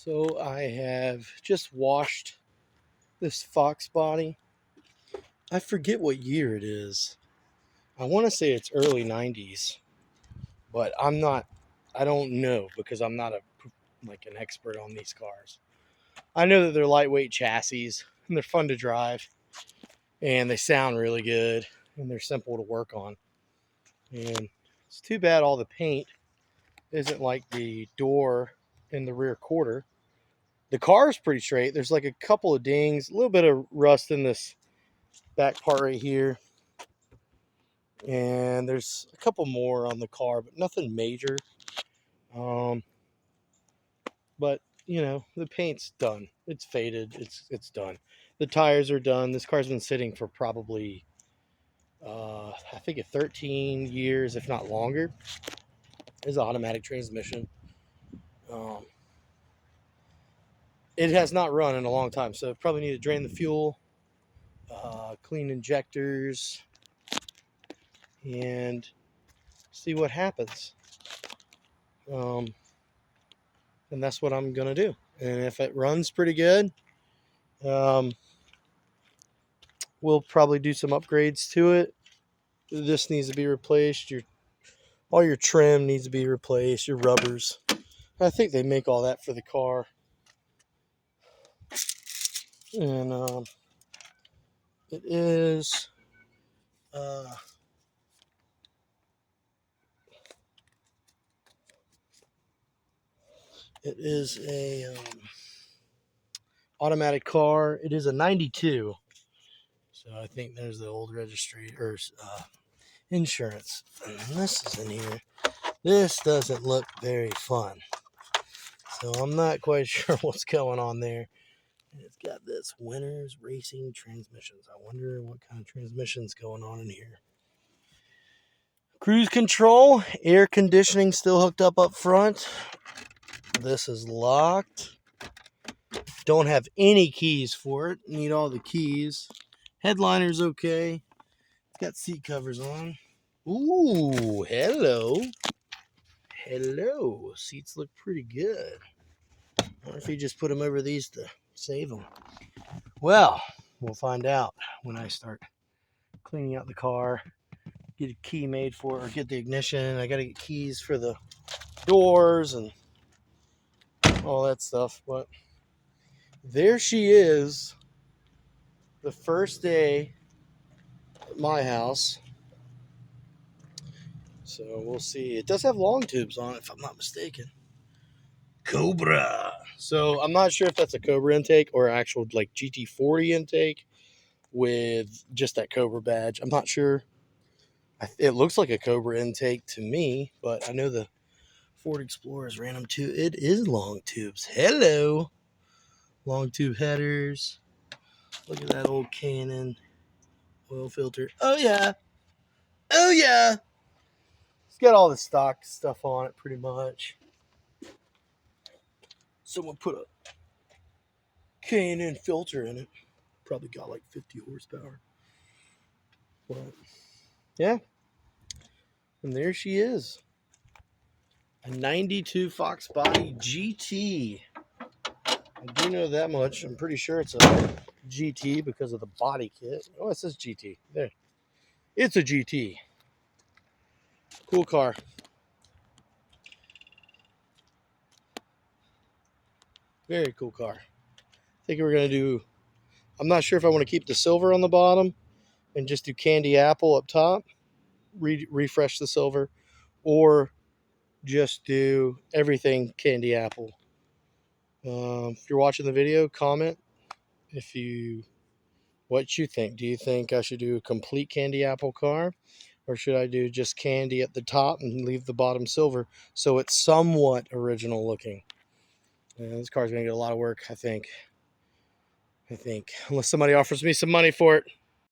So I have just washed this fox body. I forget what year it is. I want to say it's early 90s, but I don't know because I'm not an expert on these cars. I know that they're lightweight chassis and they're fun to drive and they sound really good and they're simple to work on. And it's too bad all the paint isn't like the door in the rear quarter. The car is pretty straight. There's like a couple of dings, a little bit of rust in this back part right here. And there's a couple more on the car, but nothing major. But the paint's done. It's faded. It's done. The tires are done. This car's been sitting for probably I think 13 years, if not longer. It's an automatic transmission. Um, it has not run in a long time, so probably need to drain the fuel, clean injectors, and see what happens. And that's what I'm gonna do. And if it runs pretty good, we'll probably do some upgrades to it. This needs to be replaced. All your trim needs to be replaced. Your rubbers. I think they make all that for the car. And it is a automatic car. It is a 92. So I think there's the old registry or insurance. And this is in here. This doesn't look very fun. So I'm not quite sure what's going on there. And it's got this Winners Racing Transmissions. I wonder what kind of transmission's going on in here. Cruise control, air conditioning still hooked up front. This is locked. Don't have any keys for it. Need all the keys. Headliner's okay. It's got seat covers on. Ooh, hello. Hello. Seats look pretty good. I wonder if you just put them over these to save them. Well, we'll find out when I start cleaning out the car. Get a key made for it, or get the ignition. I got to get keys for the doors and all that stuff. But there she is, the first day at my house. So we'll see. It does have long tubes on it, if I'm not mistaken. Cobra. So I'm not sure if that's a Cobra intake or actual like GT40 intake with just that Cobra badge. I'm not sure. It looks like a Cobra intake to me, but I know the Ford Explorers ran them too. It is long tubes. Hello. Long tube headers. Look at that old Canon oil filter. Oh, yeah. Oh, yeah. It's got all the stock stuff on it pretty much. Someone put a Canon filter in it. Probably got like 50 horsepower. But, yeah. And there she is. A 92 foxbody GT. I do know that much. I'm pretty sure it's a GT because of the body kit. Oh, it says GT. There. It's a GT. Cool car. Very cool car. I think we're going to do... I'm not sure if I want to keep the silver on the bottom and just do candy apple up top. Refresh the silver. Or just do everything candy apple. If you're watching the video, comment what you think. Do you think I should do a complete candy apple car, or should I do just candy at the top and leave the bottom silver so it's somewhat original looking? This car's gonna get a lot of work, I think, unless somebody offers me some money for it.